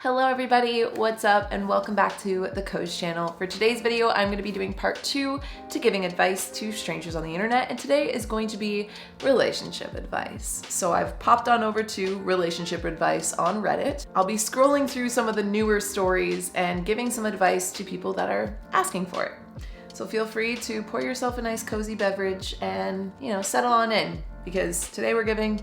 Hello everybody, what's up and welcome back to the Koze channel. For today's video, I'm going to be doing part 2 to giving advice to strangers on the internet, and today is going to be relationship advice. So I've popped on over to Relationship Advice on Reddit. I'll be scrolling through some of the newer stories and giving some advice to people that are asking for it. So feel free to pour yourself a nice cozy beverage and, settle on in, because today we're giving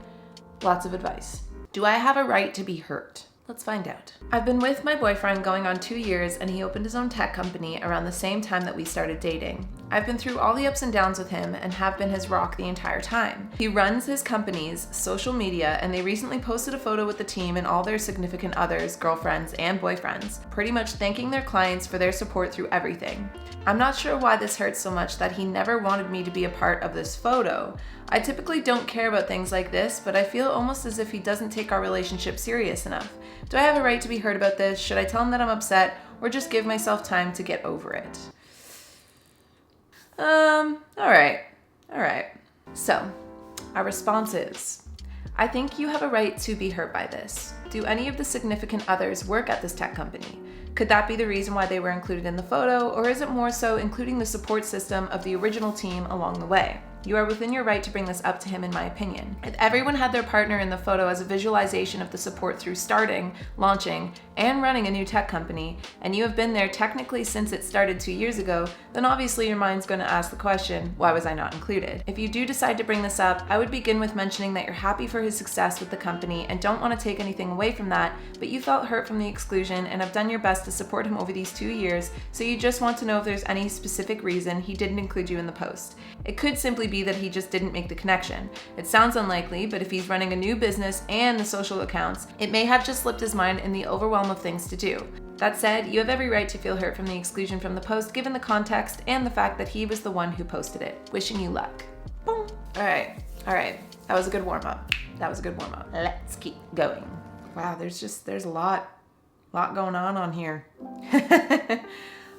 lots of advice. Do I have a right to be hurt? Let's find out. I've been with my boyfriend going on 2 years, and he opened his own tech company around the same time that we started dating. I've been through all the ups and downs with him and have been his rock the entire time. He runs his company's social media, and they recently posted a photo with the team and all their significant others, girlfriends and boyfriends, pretty much thanking their clients for their support through everything. I'm not sure why this hurts so much that he never wanted me to be a part of this photo. I typically don't care about things like this, but I feel almost as if he doesn't take our relationship serious enough. Do I have a right to be hurt about this? Should I tell him that I'm upset, or just give myself time to get over it? All right. So, our response is, I think you have a right to be hurt by this. Do any of the significant others work at this tech company? Could that be the reason why they were included in the photo, or is it more so including the support system of the original team along the way? You are within your right to bring this up to him, in my opinion. If everyone had their partner in the photo as a visualization of the support through starting, launching, and running a new tech company, and you have been there technically since it started 2 years ago, then obviously your mind's going to ask the question, why was I not included? If you do decide to bring this up, I would begin with mentioning that you're happy for his success with the company and don't want to take anything away from that, but you felt hurt from the exclusion and have done your best to support him over these 2 years, so you just want to know if there's any specific reason he didn't include you in the post. It could simply be that he just didn't make the connection. It sounds unlikely, but if he's running a new business and the social accounts, it may have just slipped his mind in the overwhelm of things to do. That said, you have every right to feel hurt from the exclusion from the post given the context and the fact that he was the one who posted it. Wishing you luck. Boom. All right. That was a good warm-up. Let's keep going. Wow, there's a lot going on here.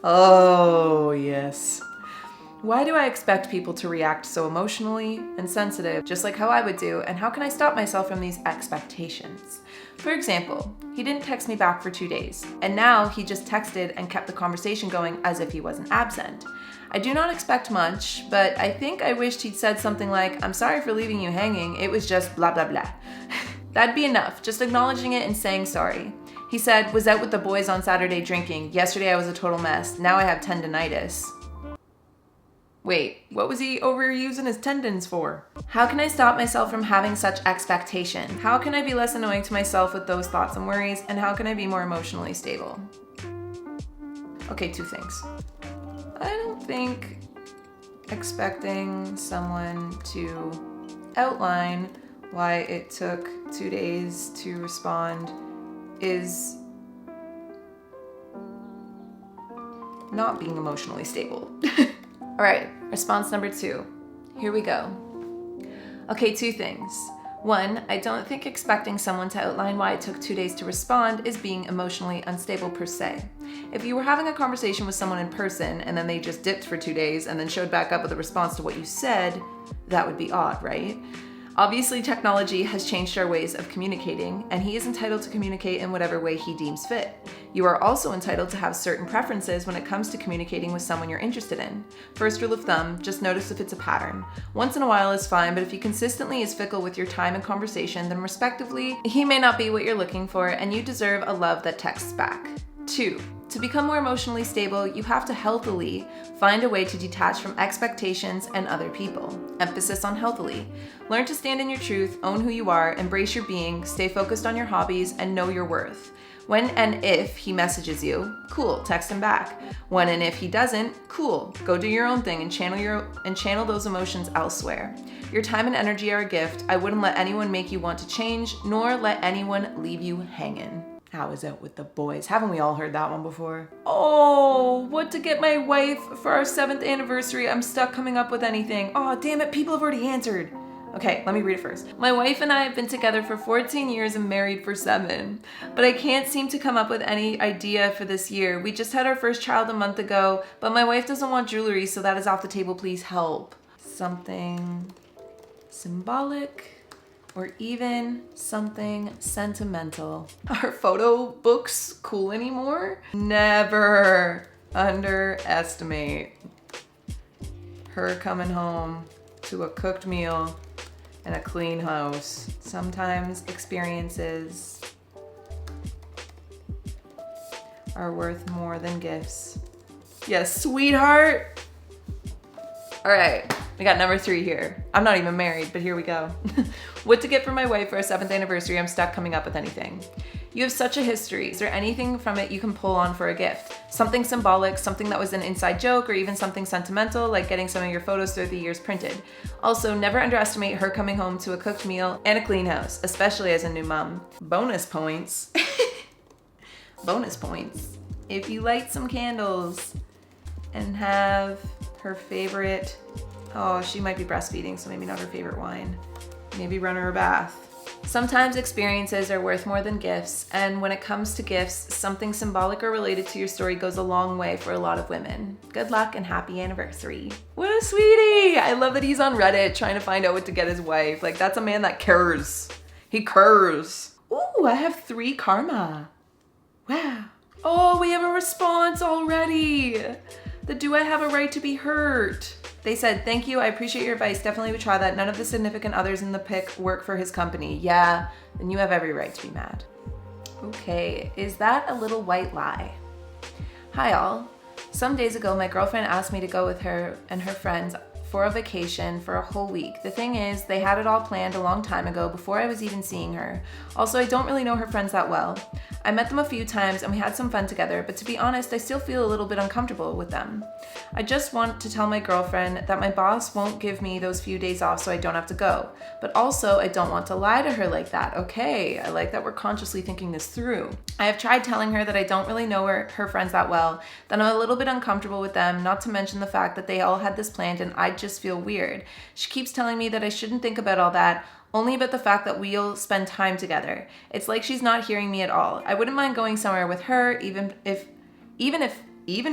Oh, yes. Why do I expect people to react so emotionally and sensitive, just like how I would do, and how can I stop myself from these expectations? For example, he didn't text me back for 2 days, and now he just texted and kept the conversation going as if he wasn't absent. I do not expect much, but I think I wished he'd said something like, I'm sorry for leaving you hanging, it was just blah blah blah. That'd be enough, just acknowledging it and saying sorry. He said, was out with the boys on Saturday drinking, yesterday I was a total mess, now I have tendinitis. Wait, what was he overusing his tendons for? How can I stop myself from having such expectation? How can I be less annoying to myself with those thoughts and worries? And how can I be more emotionally stable? Okay, 2 things. I don't think expecting someone to outline why it took 2 days to respond is not being emotionally stable. All right, response number 2. Here we go. Okay, 2 things. 1, I don't think expecting someone to outline why it took 2 days to respond is being emotionally unstable per se. If you were having a conversation with someone in person and then they just dipped for 2 days and then showed back up with a response to what you said, that would be odd, right? Obviously, technology has changed our ways of communicating, and he is entitled to communicate in whatever way he deems fit. You are also entitled to have certain preferences when it comes to communicating with someone you're interested in. First rule of thumb, just notice if it's a pattern. Once in a while is fine, but if he consistently is fickle with your time and conversation, then respectively, he may not be what you're looking for, and you deserve a love that texts back. 2, to become more emotionally stable, you have to healthily find a way to detach from expectations and other people. Emphasis on healthily. Learn to stand in your truth, own who you are, embrace your being, stay focused on your hobbies, and know your worth. When and if he messages you, cool, text him back. When and if he doesn't, cool, go do your own thing and channel those emotions elsewhere. Your time and energy are a gift. I wouldn't let anyone make you want to change, nor let anyone leave you hanging. How is it with the boys? Haven't we all heard that one before? Oh, what to get my wife for our 7th anniversary? I'm stuck coming up with anything. Oh, damn it, people have already answered. Okay, let me read it first. My wife and I have been together for 14 years and married for 7, but I can't seem to come up with any idea for this year. We just had our first child a month ago, but my wife doesn't want jewelry, so that is off the table. Please help. Something symbolic or even something sentimental. Are photo books cool anymore? Never underestimate her coming home to a cooked meal and a clean house. Sometimes experiences are worth more than gifts. Yes, sweetheart. All right, we got number 3 here. I'm not even married, but here we go. What to get for my wife for our 7th anniversary? I'm stuck coming up with anything. You have such a history. Is there anything from it you can pull on for a gift? Something symbolic, something that was an inside joke, or even something sentimental, like getting some of your photos through the years printed. Also, never underestimate her coming home to a cooked meal and a clean house, especially as a new mom. Bonus points. Bonus points. If you light some candles and have her favorite, oh, she might be breastfeeding, so maybe not her favorite wine. Maybe run her a bath. Sometimes experiences are worth more than gifts, and when it comes to gifts, something symbolic or related to your story goes a long way for a lot of women. Good luck and happy anniversary. What a sweetie! I love that he's on Reddit trying to find out what to get his wife. Like, that's a man that cares. He cares. Ooh, I have 3 karma. Wow. Oh, we have a response already. The do I have a right to be hurt? They said, thank you, I appreciate your advice, definitely would try that. None of the significant others in the pic work for his company. Yeah, then you have every right to be mad. Okay, is that a little white lie? Hi all. Some days ago, my girlfriend asked me to go with her and her friends for a vacation for a whole week. The thing is, they had it all planned a long time ago before I was even seeing her. Also, I don't really know her friends that well. I met them a few times and we had some fun together, but to be honest, I still feel a little bit uncomfortable with them. I just want to tell my girlfriend that my boss won't give me those few days off so I don't have to go. But also, I don't want to lie to her like that. Okay, I like that we're consciously thinking this through. I have tried telling her that I don't really know her friends that well, that I'm a little bit uncomfortable with them, not to mention the fact that they all had this planned and I just feel weird. She keeps telling me that I shouldn't think about all that, only about the fact that we'll spend time together. It's like she's not hearing me at all. I wouldn't mind going somewhere with her, even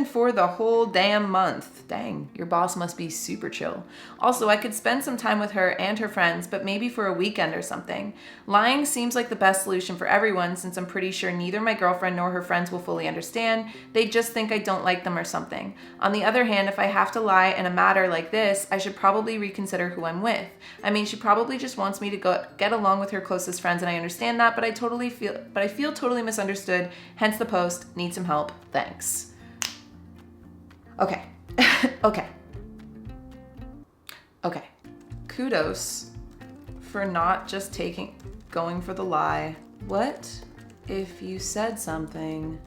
for the whole damn month. Dang, your boss must be super chill. Also, I could spend some time with her and her friends, but maybe for a weekend or something. Lying seems like the best solution for everyone, since I'm pretty sure neither my girlfriend nor her friends will fully understand. They just think I don't like them or something. On the other hand, if I have to lie in a matter like this, I should probably reconsider who I'm with. I mean, she probably just wants me to go get along with her closest friends, and I understand that, but I feel totally misunderstood. Hence the post. Need some help. Thanks. Okay. Okay. Kudos for not just going for the lie. What if you said something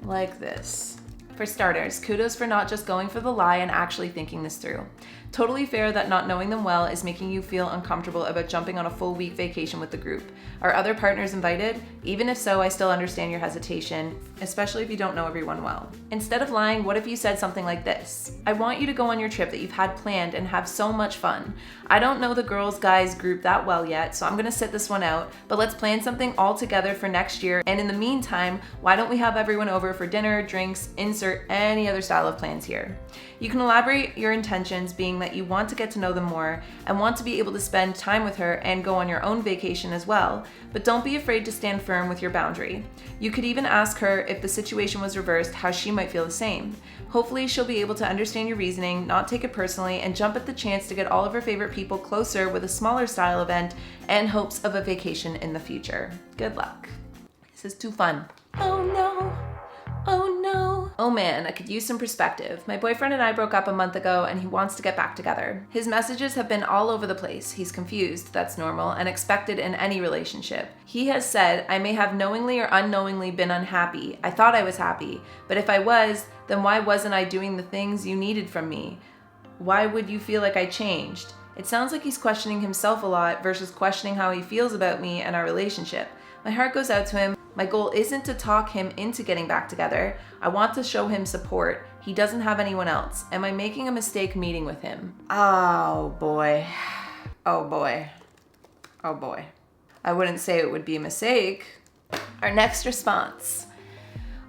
like this? For starters, kudos for not just going for the lie and actually thinking this through. Totally fair that not knowing them well is making you feel uncomfortable about jumping on a full week vacation with the group. Are other partners invited? Even if so, I still understand your hesitation, especially if you don't know everyone well. Instead of lying, what if you said something like this? I want you to go on your trip that you've had planned and have so much fun. I don't know the girls guys group that well yet, so I'm gonna sit this one out, but let's plan something all together for next year. And in the meantime, why don't we have everyone over for dinner, drinks, insert any other style of plans here. You can elaborate your intentions being that you want to get to know them more and want to be able to spend time with her and go on your own vacation as well, but don't be afraid to stand firm with your boundary. You could even ask her if the situation was reversed, how she might feel the same. Hopefully she'll be able to understand your reasoning, not take it personally, and jump at the chance to get all of her favorite people closer with a smaller style event and hopes of a vacation in the future. Good luck. This is too fun. Oh no. Oh no. Oh man, I could use some perspective. My boyfriend and I broke up a month ago and he wants to get back together. His messages have been all over the place. He's confused, that's normal, and expected in any relationship. He has said, I may have knowingly or unknowingly been unhappy. I thought I was happy, but if I was, then why wasn't I doing the things you needed from me? Why would you feel like I changed? It sounds like he's questioning himself a lot versus questioning how he feels about me and our relationship. My heart goes out to him. My goal isn't to talk him into getting back together. I want to show him support. He doesn't have anyone else. Am I making a mistake meeting with him? Oh boy. Oh boy. Oh boy. I wouldn't say it would be a mistake. Our next response.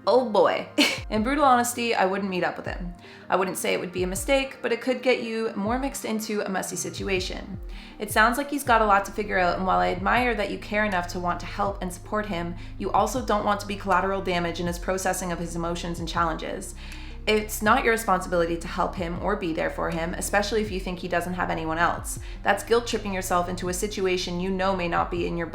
Oh boy. In brutal honesty, I wouldn't meet up with him. I wouldn't say it would be a mistake, but it could get you more mixed into a messy situation. It sounds like he's got a lot to figure out, and while I admire that you care enough to want to help and support him, you also don't want to be collateral damage in his processing of his emotions and challenges. It's not your responsibility to help him or be there for him, especially if you think he doesn't have anyone else. That's guilt tripping yourself into a situation you know may not be in your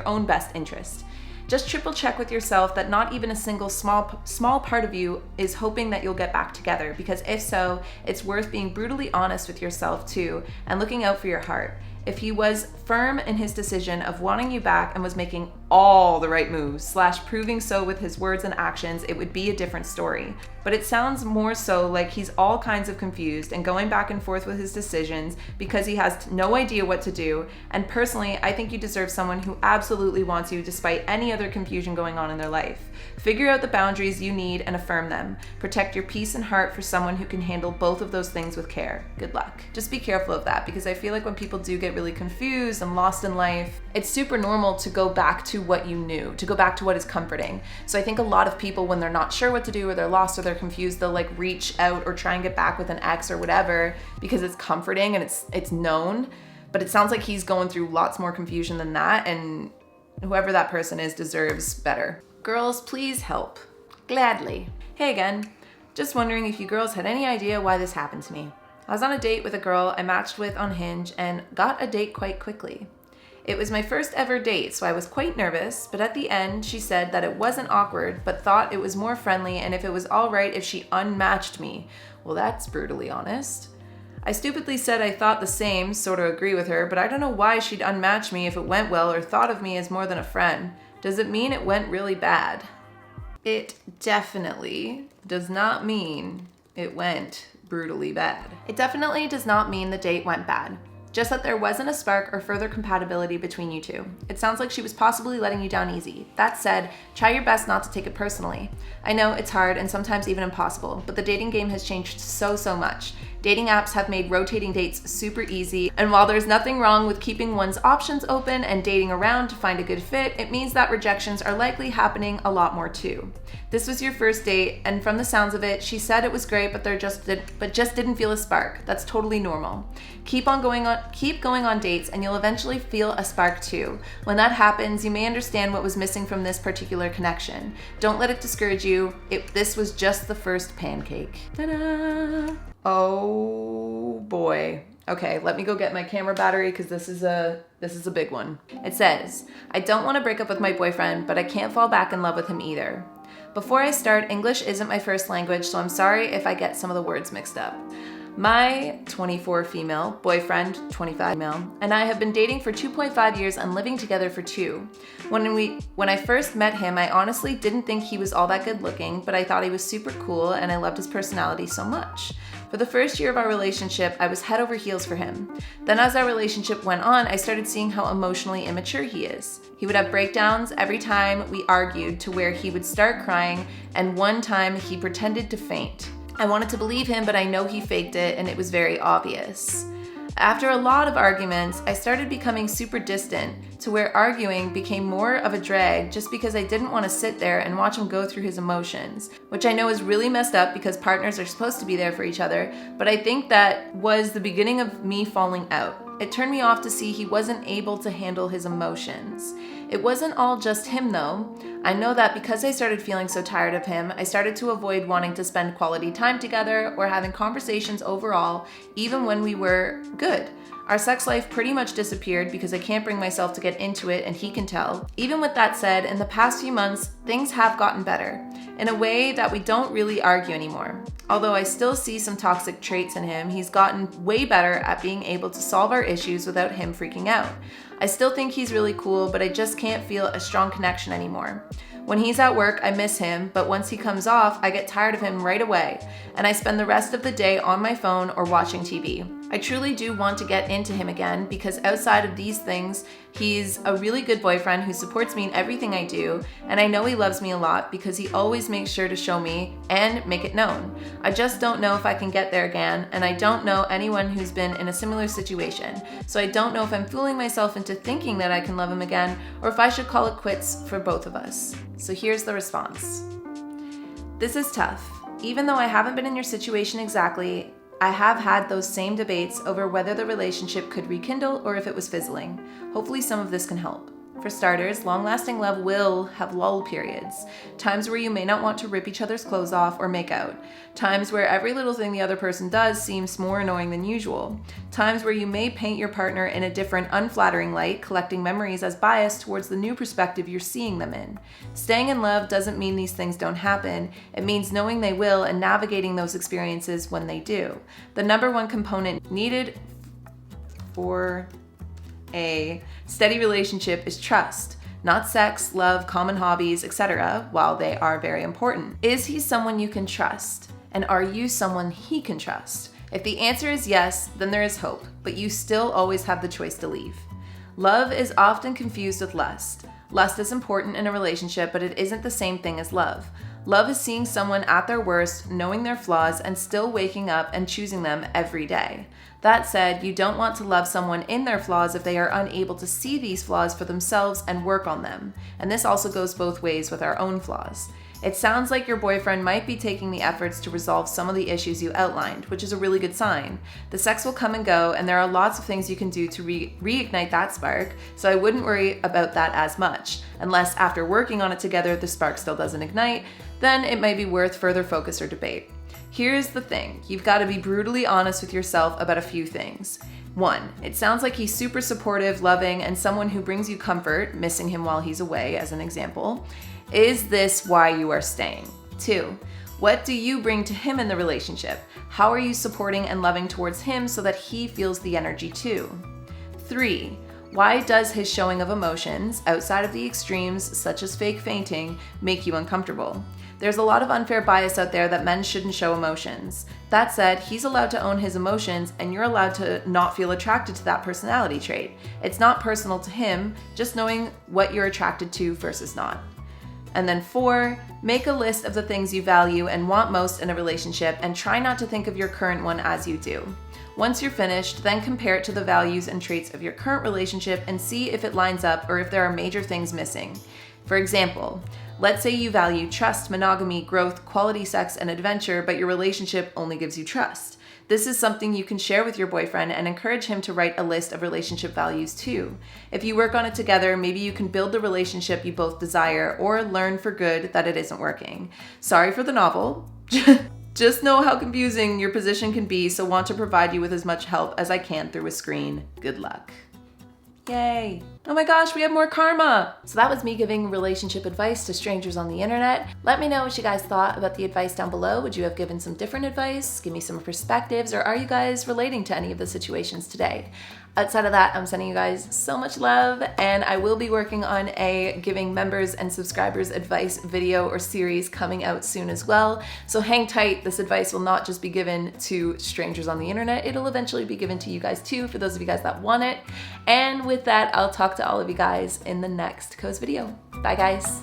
own best interest. Just triple check with yourself that not even a single small part of you is hoping that you'll get back together, because if so, it's worth being brutally honest with yourself too and looking out for your heart. If he was firm in his decision of wanting you back and was making all the right moves / proving so with his words and actions, it would be a different story. But it sounds more so like he's all kinds of confused and going back and forth with his decisions because he has no idea what to do. And personally, I think you deserve someone who absolutely wants you despite any other confusion going on in their life. Figure out the boundaries you need and affirm them. Protect your peace and heart for someone who can handle both of those things with care. Good luck. Just be careful of that, because I feel like when people do get really confused and lost in life, it's super normal to go back to what you knew, to go back to what is comforting. So I think a lot of people, when they're not sure what to do or they're lost or they're confused, they'll like reach out or try and get back with an ex or whatever because it's comforting and it's known. But it sounds like he's going through lots more confusion than that, and whoever that person is deserves better. Girls, please help. Gladly. Hey again. Just wondering if you girls had any idea why this happened to me. I was on a date with a girl I matched with on Hinge and got a date quite quickly. It was my first ever date, so I was quite nervous, but at the end she said that it wasn't awkward, but thought it was more friendly and if it was all right if she unmatched me. Well, that's brutally honest. I stupidly said I thought the same, sort of agree with her, but I don't know why she'd unmatch me if it went well or thought of me as more than a friend. Does it mean it went really bad? It definitely does not mean it went brutally bad. It definitely does not mean the date went bad. Just that there wasn't a spark or further compatibility between you two. It sounds like she was possibly letting you down easy. That said, try your best not to take it personally. I know it's hard and sometimes even impossible, but the dating game has changed so much. Dating apps have made rotating dates super easy, and while there's nothing wrong with keeping one's options open and dating around to find a good fit, it means that rejections are likely happening a lot more too. This was your first date, and from the sounds of it, she said it was great, but just didn't feel a spark. That's totally normal. Keep going on dates, and you'll eventually feel a spark too. When that happens, you may understand what was missing from this particular connection. Don't let it discourage you. This was just the first pancake. Ta-da! Oh boy. Okay, let me go get my camera battery because this is a big one. It says, I don't want to break up with my boyfriend, but I can't fall back in love with him either. Before I start, English isn't my first language, so I'm sorry if I get some of the words mixed up. My 24 female boyfriend, 25 male, and I have been dating for 2.5 years and living together for 2. When I first met him, I honestly didn't think he was all that good looking, but I thought he was super cool and I loved his personality so much. For the first year of our relationship, I was head over heels for him. Then as our relationship went on, I started seeing how emotionally immature he is. He would have breakdowns every time we argued to where he would start crying, and one time he pretended to faint. I wanted to believe him, but I know he faked it and it was very obvious. After a lot of arguments, I started becoming super distant to where arguing became more of a drag just because I didn't want to sit there and watch him go through his emotions, which I know is really messed up because partners are supposed to be there for each other, but I think that was the beginning of me falling out. It turned me off to see he wasn't able to handle his emotions. It wasn't all just him though. I know that because I started feeling so tired of him, I started to avoid wanting to spend quality time together or having conversations overall, even when we were good. Our sex life pretty much disappeared because I can't bring myself to get into it and he can tell. Even with that said, in the past few months, things have gotten better in a way that we don't really argue anymore. Although I still see some toxic traits in him, he's gotten way better at being able to solve our issues without him freaking out. I still think he's really cool, but I just can't feel a strong connection anymore. When he's at work, I miss him, but once he comes off, I get tired of him right away, and I spend the rest of the day on my phone or watching TV. I truly do want to get into him again because outside of these things, he's a really good boyfriend who supports me in everything I do, and I know he loves me a lot because he always makes sure to show me and make it known. I just don't know if I can get there again, and I don't know anyone who's been in a similar situation, so I don't know if I'm fooling myself into thinking that I can love him again or if I should call it quits for both of us. So here's the response. This is tough. Even though I haven't been in your situation exactly, I have had those same debates over whether the relationship could rekindle or if it was fizzling. Hopefully some of this can help. For starters, long-lasting love will have lull periods, times where you may not want to rip each other's clothes off or make out, times where every little thing the other person does seems more annoying than usual, times where you may paint your partner in a different, unflattering light, collecting memories as bias towards the new perspective you're seeing them in. Staying in love doesn't mean these things don't happen. It means knowing they will and navigating those experiences when they do. The number one component needed for a steady relationship is trust, not sex, love, common hobbies, etc., while they are very important. Is he someone you can trust? And are you someone he can trust? If the answer is yes, then there is hope, but you still always have the choice to leave. Love is often confused with lust. Lust is important in a relationship, but it isn't the same thing as love. Love is seeing someone at their worst, knowing their flaws, and still waking up and choosing them every day. That said, you don't want to love someone in their flaws if they are unable to see these flaws for themselves and work on them. And this also goes both ways with our own flaws. It sounds like your boyfriend might be taking the efforts to resolve some of the issues you outlined, which is a really good sign. The sex will come and go, and there are lots of things you can do to reignite that spark, so I wouldn't worry about that as much. Unless after working on it together, the spark still doesn't ignite, then it might be worth further focus or debate. Here's the thing, you've got to be brutally honest with yourself about a few things. 1, it sounds like he's super supportive, loving, and someone who brings you comfort, missing him while he's away as an example. Is this why you are staying? 2, what do you bring to him in the relationship? How are you supporting and loving towards him so that he feels the energy too? 3, why does his showing of emotions, outside of the extremes such as fake fainting, make you uncomfortable? There's a lot of unfair bias out there that men shouldn't show emotions. That said, he's allowed to own his emotions and you're allowed to not feel attracted to that personality trait. It's not personal to him, just knowing what you're attracted to versus not. And then 4, make a list of the things you value and want most in a relationship and try not to think of your current one as you do. Once you're finished, then compare it to the values and traits of your current relationship and see if it lines up or if there are major things missing. For example, let's say you value trust, monogamy, growth, quality sex, and adventure, but your relationship only gives you trust. This is something you can share with your boyfriend and encourage him to write a list of relationship values too. If you work on it together, maybe you can build the relationship you both desire or learn for good that it isn't working. Sorry for the novel. Just know how confusing your position can be, so want to provide you with as much help as I can through a screen. Good luck. Yay. Oh my gosh, we have more karma. So that was me giving relationship advice to strangers on the internet. Let me know what you guys thought about the advice down below. Would you have given some different advice? Give me some perspectives, or are you guys relating to any of the situations today? Outside of that, I'm sending you guys so much love, and I will be working on a giving members and subscribers advice video or series coming out soon as well. So hang tight, this advice will not just be given to strangers on the internet, it'll eventually be given to you guys too, for those of you guys that want it. And with that, I'll talk to all of you guys in the next Koze video. Bye guys.